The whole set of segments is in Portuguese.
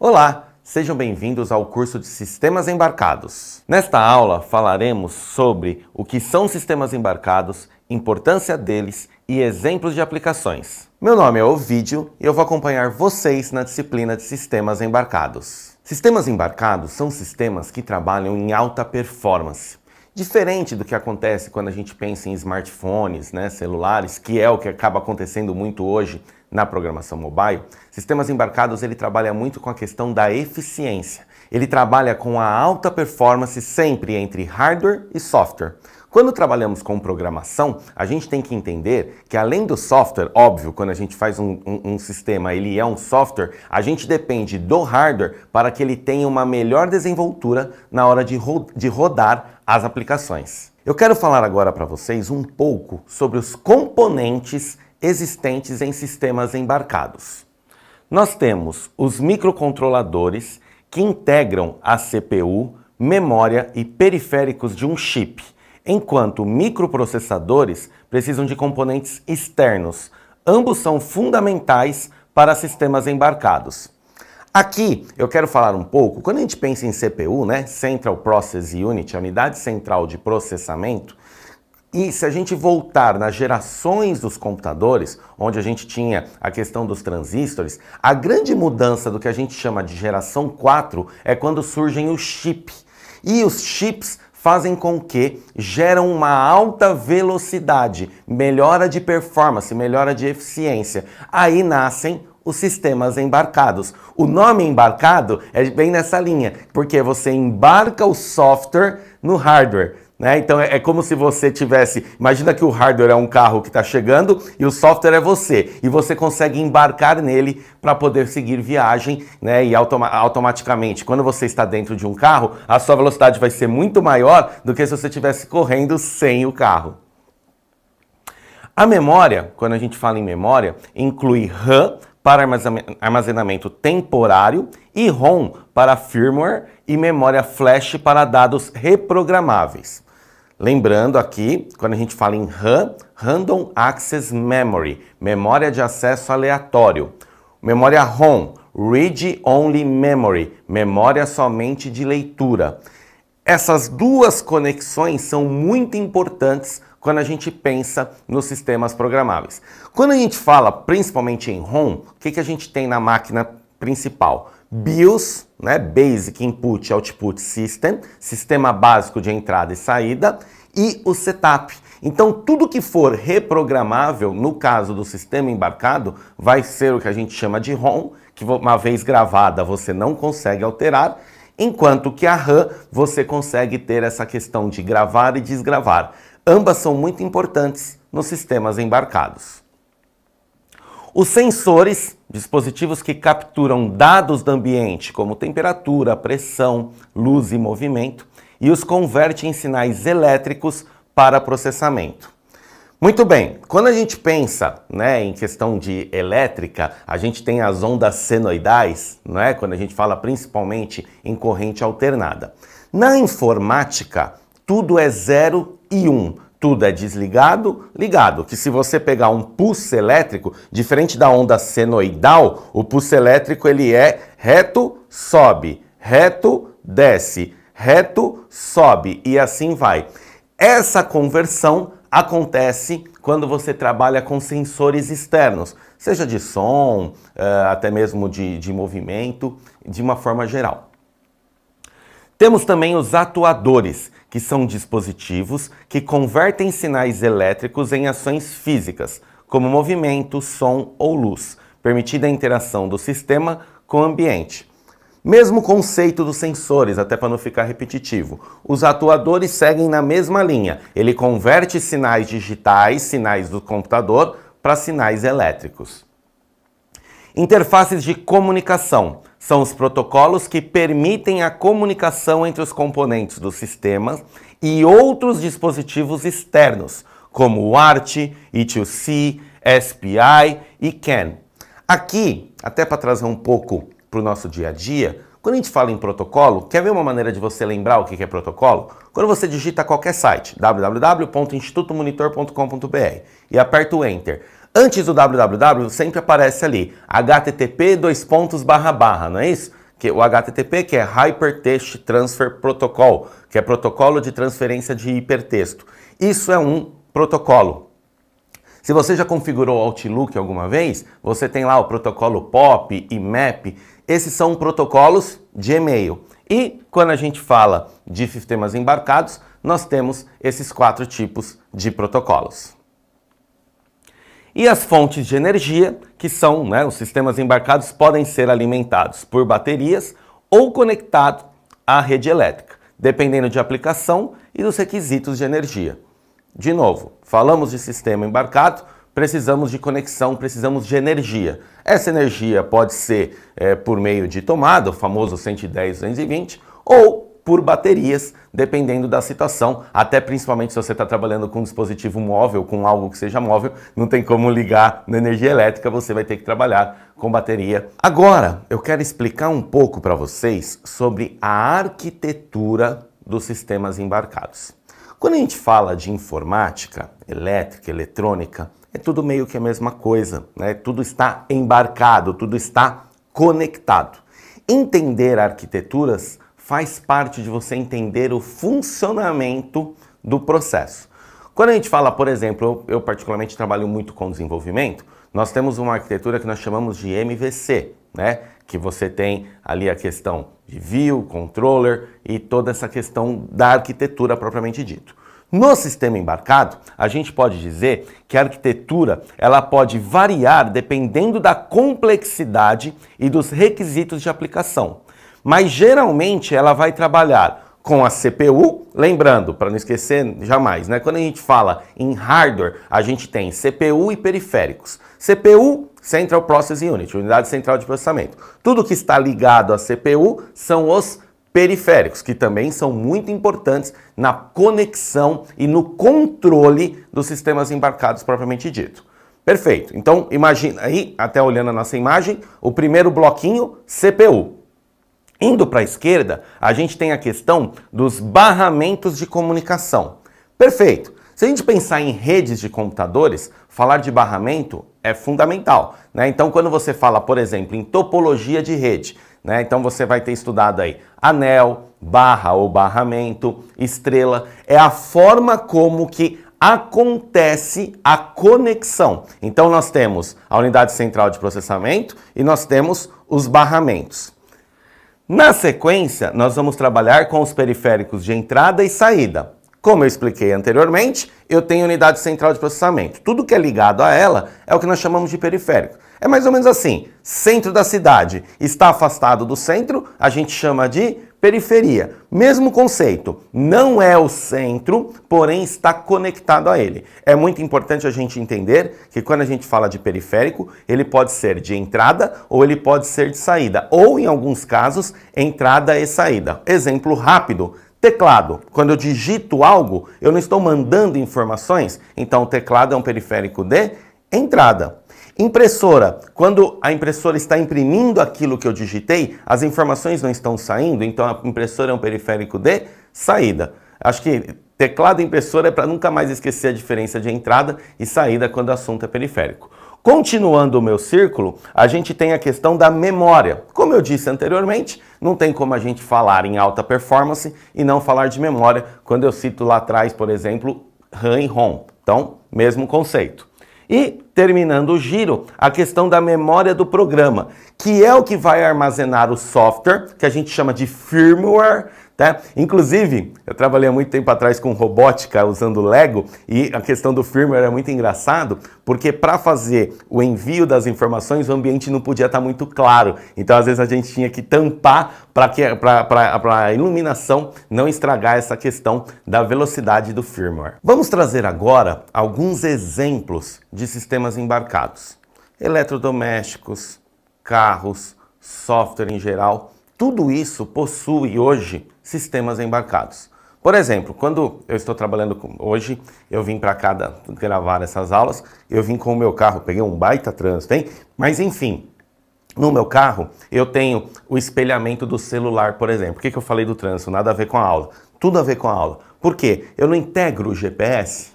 Olá, sejam bem-vindos ao curso de Sistemas Embarcados. Nesta aula falaremos sobre o que são sistemas embarcados, importância deles e exemplos de aplicações. Meu nome é Ovídio e eu vou acompanhar vocês na disciplina de Sistemas Embarcados. Sistemas embarcados são sistemas que trabalham em alta performance. Diferente do que acontece quando a gente pensa em smartphones, celulares, que é o que acaba acontecendo muito hoje na programação mobile, sistemas embarcados ele trabalha muito com a questão da eficiência. Ele trabalha com a alta performance sempre entre hardware e software. Quando trabalhamos com programação, a gente tem que entender que além do software, óbvio, quando a gente faz um sistema, ele é um software, a gente depende do hardware para que ele tenha uma melhor desenvoltura na hora de rodar as aplicações. Eu quero falar agora para vocês um pouco sobre os componentes existentes em sistemas embarcados. Nós temos os microcontroladores que integram a CPU, memória e periféricos de um chip, enquanto microprocessadores precisam de componentes externos. Ambos são fundamentais para sistemas embarcados. Aqui eu quero falar um pouco, quando a gente pensa em CPU, Central Process Unit, a unidade central de processamento, e se a gente voltar nas gerações dos computadores, onde a gente tinha a questão dos transistores, a grande mudança do que a gente chama de geração 4 é quando surgem os chips. E os chips fazem com que geram uma alta velocidade, melhora de performance, melhora de eficiência. Aí nascem os sistemas embarcados. O nome embarcado é bem nessa linha, porque você embarca o software no hardware. Então é como se você tivesse, imagina que o hardware é um carro que está chegando e o software é você, e você consegue embarcar nele para poder seguir viagem, e automaticamente, quando você está dentro de um carro, a sua velocidade vai ser muito maior do que se você estivesse correndo sem o carro. A memória, quando a gente fala em memória, inclui RAM para armazenamento temporário e ROM para firmware e memória flash para dados reprogramáveis. Lembrando aqui, quando a gente fala em RAM, Random Access Memory, memória de acesso aleatório. Memória ROM, Read Only Memory, memória somente de leitura. Essas duas conexões são muito importantes quando a gente pensa nos sistemas programáveis. Quando a gente fala principalmente em ROM, o que a gente tem na máquina principal? BIOS, Basic Input Output System, sistema básico de entrada e saída, e o setup. Então tudo que for reprogramável, no caso do sistema embarcado, vai ser o que a gente chama de ROM, que uma vez gravada você não consegue alterar, enquanto que a RAM você consegue ter essa questão de gravar e desgravar. Ambas são muito importantes nos sistemas embarcados. Os sensores, dispositivos que capturam dados do ambiente, como temperatura, pressão, luz e movimento, e os convertem em sinais elétricos para processamento. Muito bem, quando a gente pensa em questão de elétrica, a gente tem as ondas senoidais, quando a gente fala principalmente em corrente alternada. Na informática, tudo é 0 e 1. Tudo é desligado, ligado, que se você pegar um pulso elétrico, diferente da onda senoidal, o pulso elétrico ele é reto, sobe, reto, desce, reto, sobe e assim vai. Essa conversão acontece quando você trabalha com sensores externos, seja de som, até mesmo de movimento, de uma forma geral. Temos também os atuadores, que são dispositivos que convertem sinais elétricos em ações físicas, como movimento, som ou luz, permitindo a interação do sistema com o ambiente. Mesmo conceito dos sensores, até para não ficar repetitivo, os atuadores seguem na mesma linha. Ele converte sinais digitais, sinais do computador, para sinais elétricos. Interfaces de comunicação são os protocolos que permitem a comunicação entre os componentes do sistema e outros dispositivos externos, como o ART, I2C, SPI e CAN. Aqui, até para trazer um pouco para o nosso dia a dia, quando a gente fala em protocolo, quer ver uma maneira de você lembrar o que é protocolo? Quando você digita qualquer site, www.institutomonitor.com.br e aperta o Enter, antes do www sempre aparece ali http://, não é isso? o HTTP, que é Hypertext Transfer Protocol, que é protocolo de transferência de hipertexto. Isso é um protocolo. Se você já configurou o Outlook alguma vez, você tem lá o protocolo POP, IMAP, esses são protocolos de e-mail. E quando a gente fala de sistemas embarcados, nós temos esses 4 tipos de protocolos. E as fontes de energia, que são, os sistemas embarcados podem ser alimentados por baterias ou conectados à rede elétrica, dependendo de aplicação e dos requisitos de energia. De novo, falamos de sistema embarcado, precisamos de conexão, precisamos de energia. Essa energia pode ser por meio de tomada, o famoso 110-220, ou por baterias, dependendo da situação, até principalmente se você está trabalhando com um dispositivo móvel, com algo que seja móvel, não tem como ligar na energia elétrica, você vai ter que trabalhar com bateria. Agora, eu quero explicar um pouco para vocês sobre a arquitetura dos sistemas embarcados. Quando a gente fala de informática, elétrica, eletrônica, é tudo meio que a mesma coisa, né? Tudo está embarcado, tudo está conectado. Entender arquiteturas faz parte de você entender o funcionamento do processo. Quando a gente fala, por exemplo, eu particularmente trabalho muito com desenvolvimento, nós temos uma arquitetura que nós chamamos de MVC, né? Que você tem ali a questão de view, controller e toda essa questão da arquitetura propriamente dito. No sistema embarcado, a gente pode dizer que a arquitetura ela pode variar dependendo da complexidade e dos requisitos de aplicação. Mas geralmente ela vai trabalhar com a CPU, lembrando, para não esquecer jamais, né? Quando a gente fala em hardware, a gente tem CPU e periféricos. CPU, Central Processing Unit, unidade central de processamento. Tudo que está ligado à CPU são os periféricos, que também são muito importantes na conexão e no controle dos sistemas embarcados propriamente dito. Perfeito. Então, imagina aí, até olhando a nossa imagem, o primeiro bloquinho, CPU. Indo para a esquerda, a gente tem a questão dos barramentos de comunicação. Perfeito. Se a gente pensar em redes de computadores, falar de barramento é fundamental, né? Então, quando você fala, por exemplo, em topologia de rede, né? Então você vai ter estudado aí anel, barra ou barramento, estrela, é a forma como que acontece a conexão. Então nós temos a unidade central de processamento e nós temos os barramentos. Na sequência, nós vamos trabalhar com os periféricos de entrada e saída. Como eu expliquei anteriormente, eu tenho unidade central de processamento. Tudo que é ligado a ela é o que nós chamamos de periférico. É mais ou menos assim, centro da cidade está afastado do centro, a gente chama de periferia. Mesmo conceito, não é o centro, porém está conectado a ele. É muito importante a gente entender que quando a gente fala de periférico, ele pode ser de entrada ou ele pode ser de saída, ou em alguns casos, entrada e saída. Exemplo rápido. Teclado. Quando eu digito algo, eu não estou mandando informações, então o teclado é um periférico de entrada. Impressora. Quando a impressora está imprimindo aquilo que eu digitei, as informações não estão saindo, então a impressora é um periférico de saída. Acho que teclado e impressora é para nunca mais esquecer a diferença de entrada e saída quando o assunto é periférico. Continuando o meu círculo, a gente tem a questão da memória. Como eu disse anteriormente, não tem como a gente falar em alta performance e não falar de memória quando eu cito lá atrás, por exemplo, RAM e ROM. Então, mesmo conceito. E, terminando o giro, a questão da memória do programa, que é o que vai armazenar o software, que a gente chama de firmware, tá? Inclusive, eu trabalhei há muito tempo atrás com robótica usando Lego e a questão do firmware é muito engraçado, porque para fazer o envio das informações o ambiente não podia estar muito claro. Então, às vezes, a gente tinha que tampar para a iluminação não estragar essa questão da velocidade do firmware. Vamos trazer agora alguns exemplos de sistemas embarcados. Eletrodomésticos, carros, software em geral. Tudo isso possui hoje sistemas embarcados. Por exemplo, quando eu estou trabalhando hoje, eu vim para cá gravar essas aulas, eu vim com o meu carro, peguei um baita trânsito, hein? Mas enfim, no meu carro eu tenho o espelhamento do celular, por exemplo. Por que eu falei do trânsito? Nada a ver com a aula. Tudo a ver com a aula. Por quê? Eu não integro o GPS.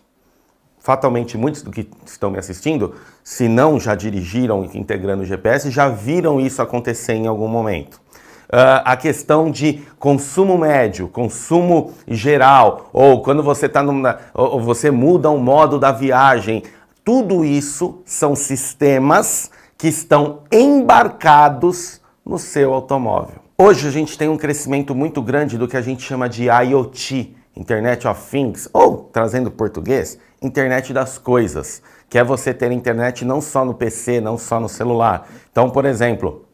Fatalmente, muitos do que estão me assistindo, se não já dirigiram integrando o GPS, já viram isso acontecer em algum momento. a questão de consumo médio, consumo geral, ou quando você ou você muda o modo da viagem, tudo isso são sistemas que estão embarcados no seu automóvel. Hoje a gente tem um crescimento muito grande do que a gente chama de IoT, Internet of Things, ou, trazendo português, Internet das Coisas, que é você ter internet não só no PC, não só no celular. Então, por exemplo,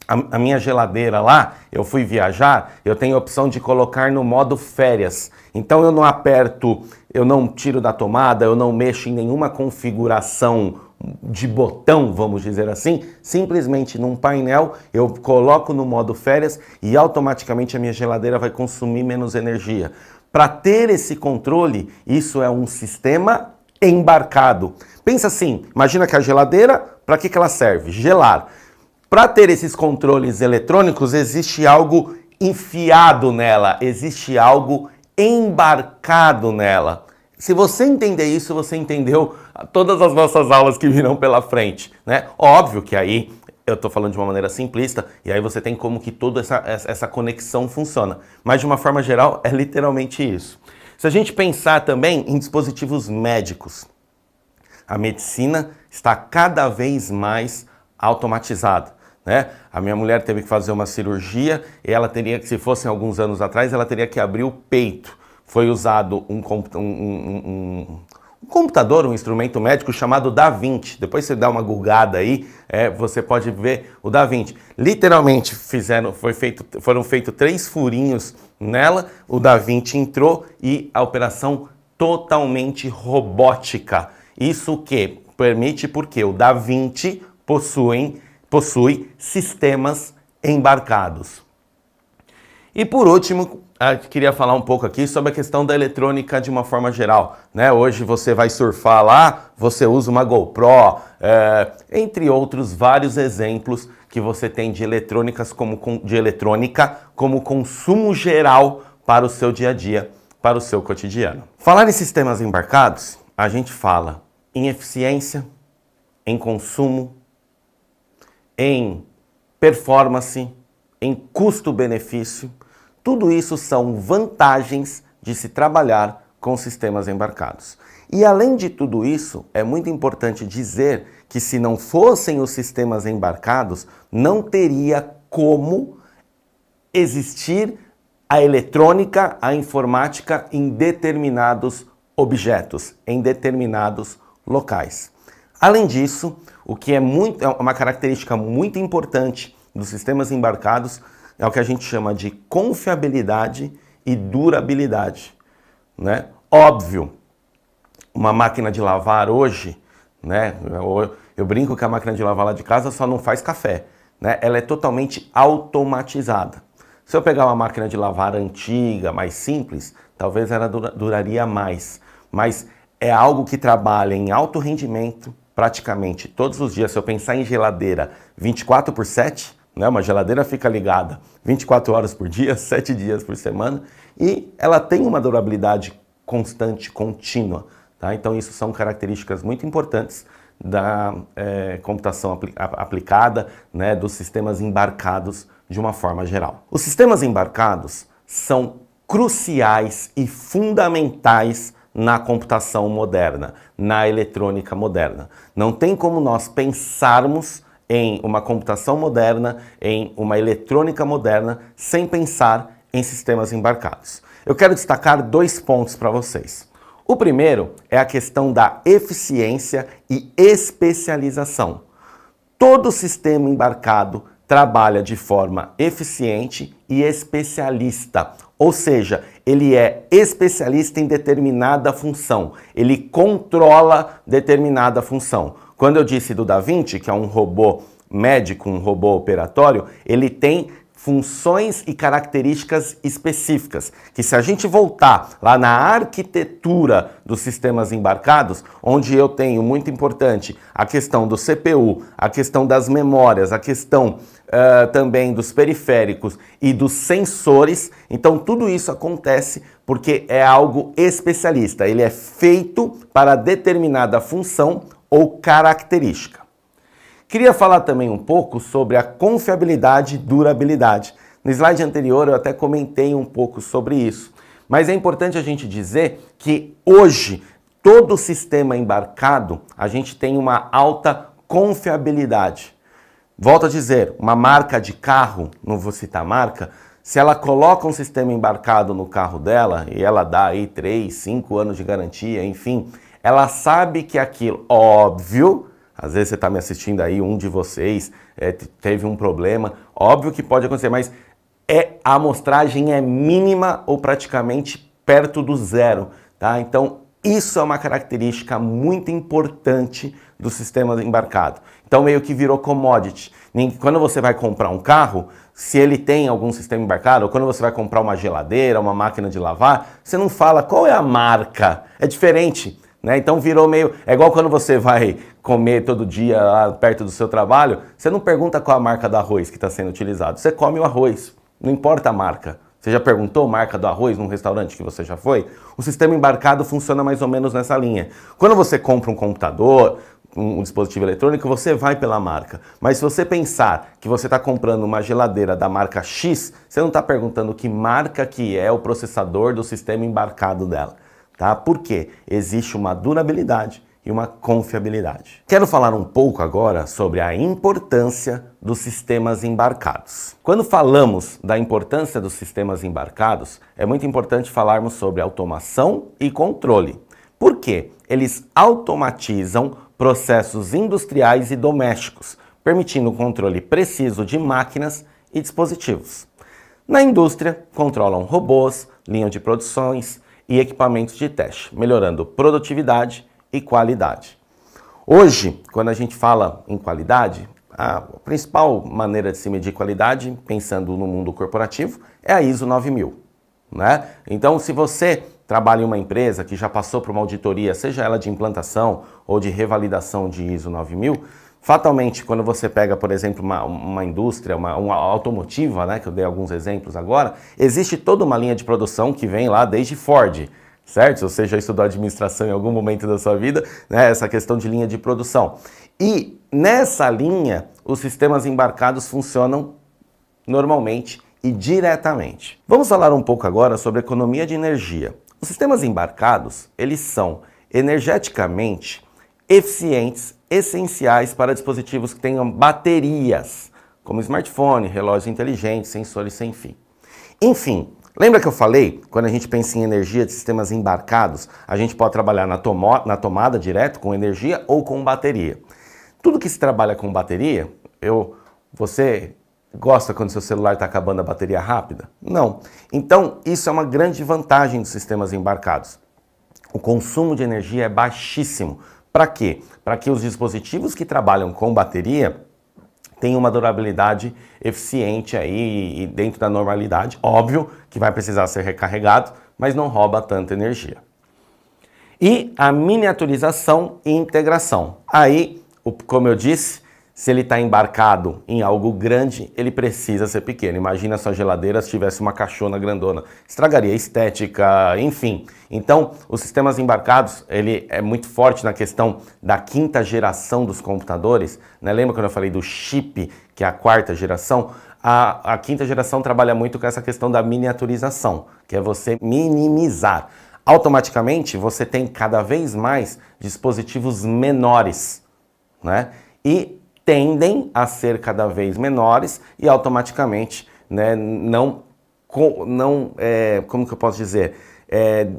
a minha geladeira lá, eu fui viajar, eu tenho a opção de colocar no modo férias. Então eu não aperto, eu não tiro da tomada, eu não mexo em nenhuma configuração de botão, vamos dizer assim. Simplesmente num painel eu coloco no modo férias e automaticamente a minha geladeira vai consumir menos energia. Para ter esse controle, isso é um sistema embarcado. Pensa assim, imagina que a geladeira, para que ela serve? Gelar. Para ter esses controles eletrônicos, existe algo enfiado nela, existe algo embarcado nela. Se você entender isso, você entendeu todas as nossas aulas que virão pela frente, né? Óbvio que aí eu estou falando de uma maneira simplista, e aí você tem como que toda essa conexão funciona. Mas de uma forma geral, é literalmente isso. Se a gente pensar também em dispositivos médicos, a medicina está cada vez mais automatizada. Né? A minha mulher teve que fazer uma cirurgia e ela teria que, se fossem alguns anos atrás, ela teria que abrir o peito. Foi usado um computador, um instrumento médico chamado Da Vinci. Depois você dá uma googada aí, você pode ver o Da Vinci. Literalmente foram feitos 3 furinhos nela, o Da Vinci entrou e a operação totalmente robótica. Isso que permite porque o Da Vinci possui sistemas embarcados. E por último, eu queria falar um pouco aqui sobre a questão da eletrônica de uma forma geral. Né? Hoje você vai surfar lá, você usa uma GoPro, entre outros vários exemplos que você tem de eletrônica como consumo geral para o seu dia a dia, para o seu cotidiano. Falar em sistemas embarcados, a gente fala em eficiência, em consumo, em performance, em custo-benefício. Tudo isso são vantagens de se trabalhar com sistemas embarcados. E além de tudo isso, é muito importante dizer que se não fossem os sistemas embarcados, não teria como existir a eletrônica, a informática em determinados objetos, em determinados locais. Além disso, o que é uma característica muito importante dos sistemas embarcados é o que a gente chama de confiabilidade e durabilidade. Né? Óbvio, uma máquina de lavar hoje, né? Eu brinco que a máquina de lavar lá de casa só não faz café. Né? Ela é totalmente automatizada. Se eu pegar uma máquina de lavar antiga, mais simples, talvez ela duraria mais. Mas é algo que trabalha em alto rendimento praticamente todos os dias. Se eu pensar em geladeira 24/7, né, uma geladeira fica ligada 24 horas por dia, 7 dias por semana, e ela tem uma durabilidade constante, contínua. Tá? Então isso são características muito importantes da computação aplicada, né, dos sistemas embarcados de uma forma geral. Os sistemas embarcados são cruciais e fundamentais na computação moderna, na eletrônica moderna. Não tem como nós pensarmos em uma computação moderna, em uma eletrônica moderna, sem pensar em sistemas embarcados. Eu quero destacar 2 pontos para vocês. O primeiro é a questão da eficiência e especialização. Todo sistema embarcado trabalha de forma eficiente e especialista, ou seja, ele é especialista em determinada função, ele controla determinada função. Quando eu disse do Da Vinci, que é um robô médico, um robô operatório, ele tem funções e características específicas, que se a gente voltar lá na arquitetura dos sistemas embarcados, onde eu tenho, muito importante, a questão do CPU, a questão das memórias, a questão também dos periféricos e dos sensores, então tudo isso acontece porque é algo especialista, ele é feito para determinada função ou característica. Queria falar também um pouco sobre a confiabilidade e durabilidade. No slide anterior eu até comentei um pouco sobre isso. Mas é importante a gente dizer que hoje, todo sistema embarcado, a gente tem uma alta confiabilidade. Volto a dizer, uma marca de carro, não vou citar marca, se ela coloca um sistema embarcado no carro dela e ela dá aí 3, 5 anos de garantia, enfim, ela sabe que aquilo, óbvio, às vezes você está me assistindo aí, um de vocês teve um problema, óbvio que pode acontecer, mas a amostragem é mínima ou praticamente perto do zero, tá? Então, isso é uma característica muito importante do sistema embarcado. Então, meio que virou commodity. Quando você vai comprar um carro, se ele tem algum sistema embarcado, ou quando você vai comprar uma geladeira, uma máquina de lavar, você não fala qual é a marca. É diferente, né? Então, virou meio... É igual quando você vai comer todo dia lá perto do seu trabalho, você não pergunta qual a marca do arroz que está sendo utilizado. Você come o arroz, não importa a marca. Você já perguntou marca do arroz num restaurante que você já foi? O sistema embarcado funciona mais ou menos nessa linha. Quando você compra um computador, um dispositivo eletrônico, você vai pela marca. Mas se você pensar que você está comprando uma geladeira da marca X, você não está perguntando que marca que é o processador do sistema embarcado dela. Tá? Por quê? Existe uma durabilidade e uma confiabilidade. Quero falar um pouco agora sobre a importância dos sistemas embarcados. Quando falamos da importância dos sistemas embarcados, é muito importante falarmos sobre automação e controle. Por quê? Eles automatizam processos industriais e domésticos, permitindo o controle preciso de máquinas e dispositivos. Na indústria, controlam robôs, linhas de produções e equipamentos de teste, melhorando produtividade e qualidade. Hoje, quando a gente fala em qualidade, a principal maneira de se medir qualidade, pensando no mundo corporativo, é a ISO 9000, né? Então, se você trabalha em uma empresa que já passou por uma auditoria, seja ela de implantação ou de revalidação de ISO 9000, fatalmente, quando você pega, por exemplo, uma indústria, uma automotiva, né, que eu dei alguns exemplos agora, existe toda uma linha de produção que vem lá desde Ford, certo? Se você já estudou administração em algum momento da sua vida, né, essa questão de linha de produção. E nessa linha, os sistemas embarcados funcionam normalmente e diretamente. Vamos falar um pouco agora sobre economia de energia. Os sistemas embarcados, eles são energeticamente eficientes, essenciais para dispositivos que tenham baterias, como smartphone, relógios inteligentes, sensores sem fio. Enfim, lembra que eu falei, quando a gente pensa em energia de sistemas embarcados, a gente pode trabalhar na tomada direto com energia ou com bateria. Tudo que se trabalha com bateria, você gosta quando seu celular está acabando a bateria rápida? Não. Então, isso é uma grande vantagem dos sistemas embarcados. O consumo de energia é baixíssimo. Para quê? Para que os dispositivos que trabalham com bateria tenham uma durabilidade eficiente aí e dentro da normalidade. Óbvio que vai precisar ser recarregado, mas não rouba tanta energia. E a miniaturização e integração. Aí, como eu disse, se ele está embarcado em algo grande, ele precisa ser pequeno. Imagina se a geladeira tivesse uma caixona grandona. Estragaria a estética, enfim. Então, os sistemas embarcados, ele é muito forte na questão da quinta geração dos computadores, né? Lembra quando eu falei do chip, que é a quarta geração? A quinta geração trabalha muito com essa questão da miniaturização, que é você minimizar. Automaticamente, você tem cada vez mais dispositivos menores, né? E tendem a ser cada vez menores e automaticamente, né, como que eu posso dizer,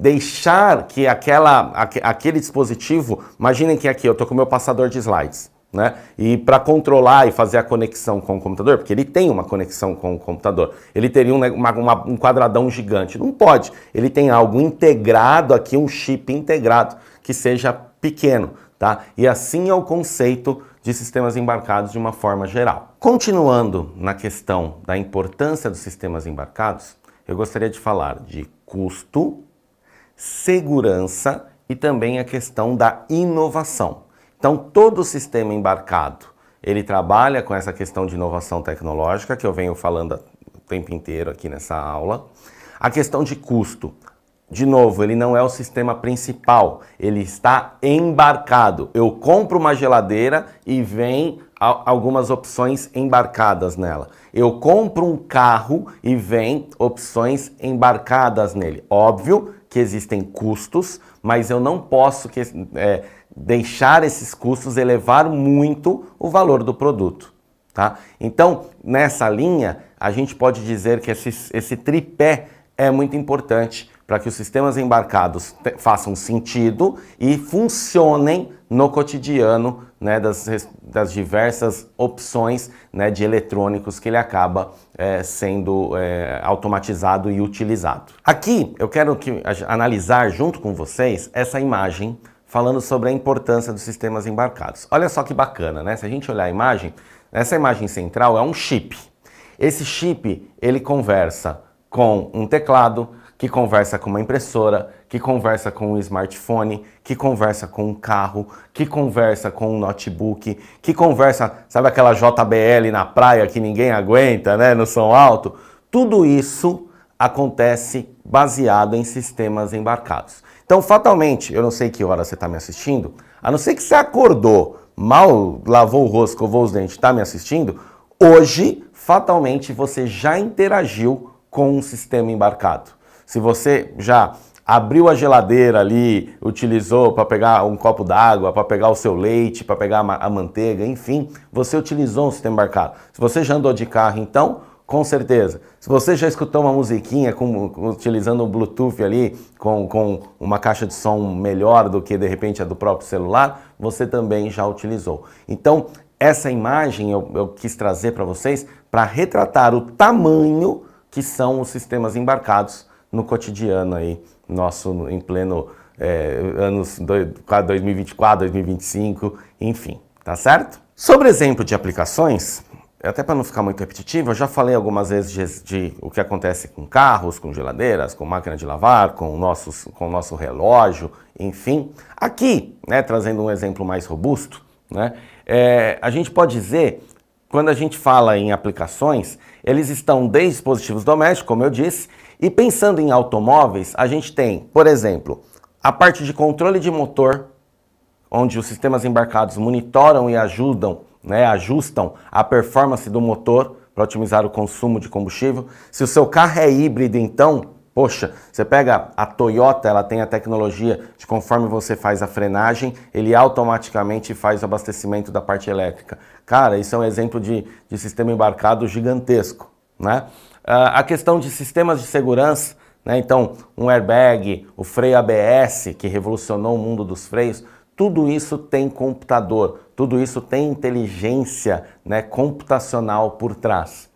deixar que aquele dispositivo, imaginem que aqui eu estou com o meu passador de slides, né, e para controlar e fazer a conexão com o computador, porque ele tem uma conexão com o computador, ele teria um quadradão gigante, não pode, ele tem algo integrado aqui, um chip integrado que seja pequeno, tá? E assim é o conceito de sistemas embarcados de uma forma geral. Continuando na questão da importância dos sistemas embarcados, eu gostaria de falar de custo, segurança e também a questão da inovação. Então, todo sistema embarcado, ele trabalha com essa questão de inovação tecnológica, que eu venho falando o tempo inteiro aqui nessa aula. A questão de custo. de novo, ele não é o sistema principal, ele está embarcado. Eu compro uma geladeira e vem algumas opções embarcadas nela. Eu compro um carro e vem opções embarcadas nele. Óbvio que existem custos, mas eu não posso deixar esses custos elevar muito o valor do produto. Tá? Então, nessa linha, a gente pode dizer que esse tripé é muito importante para que os sistemas embarcados façam sentido e funcionem no cotidiano, né, das diversas opções, né, de eletrônicos que ele acaba sendo automatizado e utilizado. Aqui eu quero analisar junto com vocês essa imagem falando sobre a importância dos sistemas embarcados. Olha só que bacana, né? Se a gente olhar a imagem, essa imagem central é um chip. Esse chip, ele conversa com um teclado, que conversa com uma impressora, que conversa com um smartphone, que conversa com um carro, que conversa com um notebook, que conversa, sabe aquela JBL na praia que ninguém aguenta, né, no som alto? Tudo isso acontece baseado em sistemas embarcados. Então, fatalmente, eu não sei que hora você está me assistindo, a não ser que você acordou, mal lavou o rosto, escovou os dentes, está me assistindo, hoje, fatalmente, você já interagiu com um sistema embarcado. Se você já abriu a geladeira ali, utilizou para pegar um copo d'água, para pegar o seu leite, para pegar a manteiga, enfim, você utilizou um sistema embarcado. Se você já andou de carro, então, com certeza. Se você já escutou uma musiquinha utilizando o Bluetooth ali, com uma caixa de som melhor do que, de repente, a do próprio celular, você também já utilizou. Então, essa imagem eu quis trazer para vocês para retratar o tamanho que são os sistemas embarcados no cotidiano aí, nosso em pleno anos 2024, 2025, enfim, tá certo? Sobre exemplo de aplicações, até para não ficar muito repetitivo, eu já falei algumas vezes de o que acontece com carros, com geladeiras, com máquina de lavar, com o nosso relógio, enfim. Aqui, né, trazendo um exemplo mais robusto, né, a gente pode dizer, quando a gente fala em aplicações, eles estão desde dispositivos domésticos, como eu disse, e pensando em automóveis, a gente tem, por exemplo, a parte de controle de motor, onde os sistemas embarcados monitoram e ajustam a performance do motor para otimizar o consumo de combustível. Se o seu carro é híbrido, então, poxa, você pega a Toyota, ela tem a tecnologia de conforme você faz a frenagem, ele automaticamente faz o abastecimento da parte elétrica. Cara, isso é um exemplo de sistema embarcado gigantesco, né? A questão de sistemas de segurança, né? Então, um airbag, o freio ABS, que revolucionou o mundo dos freios, tudo isso tem computador, tudo isso tem inteligência, né, computacional por trás.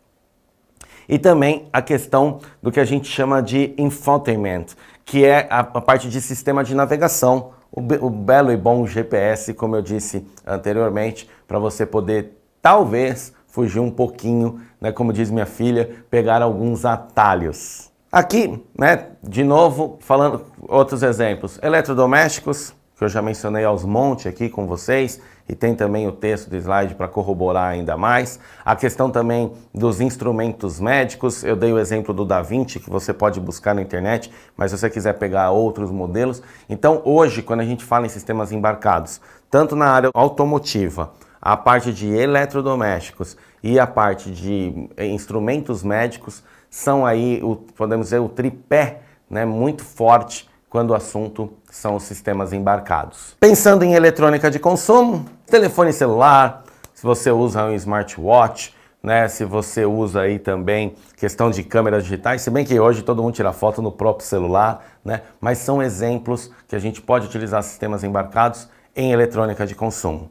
E também a questão do que a gente chama de infotainment, que é a parte de sistema de navegação, o belo e bom GPS, como eu disse anteriormente, para você poder, talvez, fugir um pouquinho, né, como diz minha filha, pegar alguns atalhos. Aqui, né, de novo, falando outros exemplos, eletrodomésticos, que eu já mencionei aos montes aqui com vocês, e tem também o texto do slide para corroborar ainda mais. A questão também dos instrumentos médicos, eu dei o exemplo do Da Vinci, que você pode buscar na internet, mas se você quiser pegar outros modelos. Então hoje, quando a gente fala em sistemas embarcados, tanto na área automotiva, a parte de eletrodomésticos e a parte de instrumentos médicos, são aí, podemos dizer, o tripé, né, muito forte quando o assunto são os sistemas embarcados. Pensando em eletrônica de consumo, telefone celular, se você usa um smartwatch, né, se você usa aí também questão de câmeras digitais, se bem que hoje todo mundo tira foto no próprio celular, né, mas são exemplos que a gente pode utilizar sistemas embarcados em eletrônica de consumo.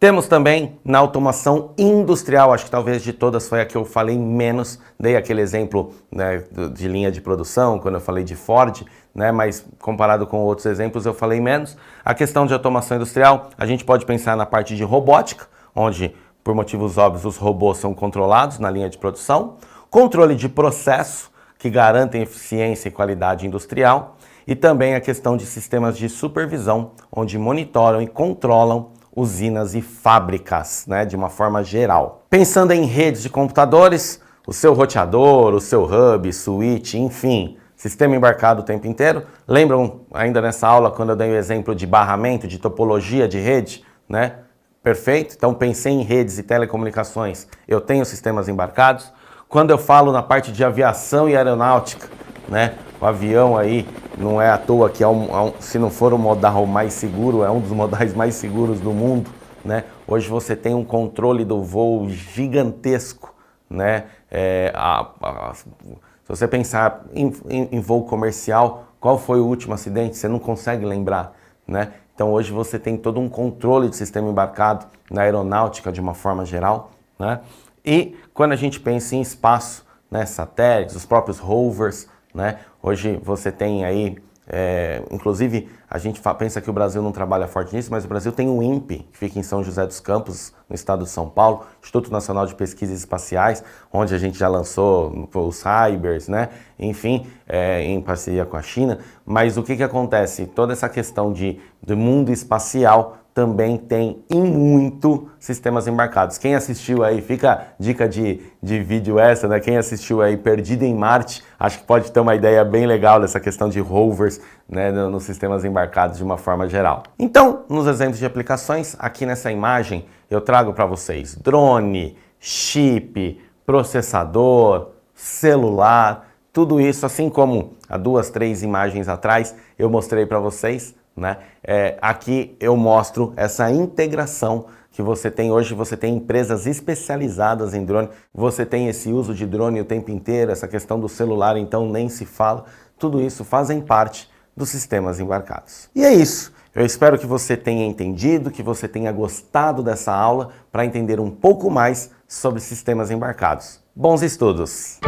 Temos também na automação industrial, acho que talvez de todas foi a que eu falei menos, dei aquele exemplo, né, de linha de produção, quando eu falei de Ford, né, mas comparado com outros exemplos eu falei menos. A questão de automação industrial, a gente pode pensar na parte de robótica, onde, por motivos óbvios, os robôs são controlados na linha de produção, controle de processo, que garantem eficiência e qualidade industrial, e também a questão de sistemas de supervisão, onde monitoram e controlam usinas e fábricas, né, de uma forma geral. Pensando em redes de computadores, o seu roteador, o seu hub, switch, enfim, Sistema embarcado o tempo inteiro. Lembram ainda nessa aula quando eu dei o exemplo de barramento, de topologia de rede, né? Perfeito? Então pensei em redes e telecomunicações, eu tenho sistemas embarcados. Quando eu falo na parte de aviação e aeronáutica, né? O avião aí não é à toa que se não for o modal mais seguro, é um dos modais mais seguros do mundo, né? Hoje você tem um controle do voo gigantesco, né? Se você pensar em voo comercial, qual foi o último acidente? Você não consegue lembrar, né? Então hoje você tem todo um controle de sistema embarcado na aeronáutica de uma forma geral, né? E quando a gente pensa em espaço, né, satélites, os próprios rovers, né? Hoje você tem aí, inclusive a gente pensa que o Brasil não trabalha forte nisso, mas o Brasil tem o INPE, que fica em São José dos Campos, no estado de São Paulo, Instituto Nacional de Pesquisas Espaciais, onde a gente já lançou os Cybers, né? Enfim, em parceria com a China. Mas o que acontece? Toda essa questão do mundo espacial também tem em muito sistemas embarcados. Quem assistiu aí, fica dica de vídeo essa, né? Quem assistiu aí Perdido em Marte, acho que pode ter uma ideia bem legal dessa questão de rovers, né, nos sistemas embarcados de uma forma geral. Então, nos exemplos de aplicações, aqui nessa imagem eu trago para vocês drone, chip, processador, celular, tudo isso, assim como há 2, 3 imagens atrás eu mostrei para vocês, né? Aqui eu mostro essa integração que você tem hoje. Você tem empresas especializadas em drone, você tem esse uso de drone o tempo inteiro, essa questão do celular, então nem se fala. Tudo isso fazem parte dos sistemas embarcados. E é isso. Eu espero que você tenha entendido, que você tenha gostado dessa aula para entender um pouco mais sobre sistemas embarcados. Bons estudos!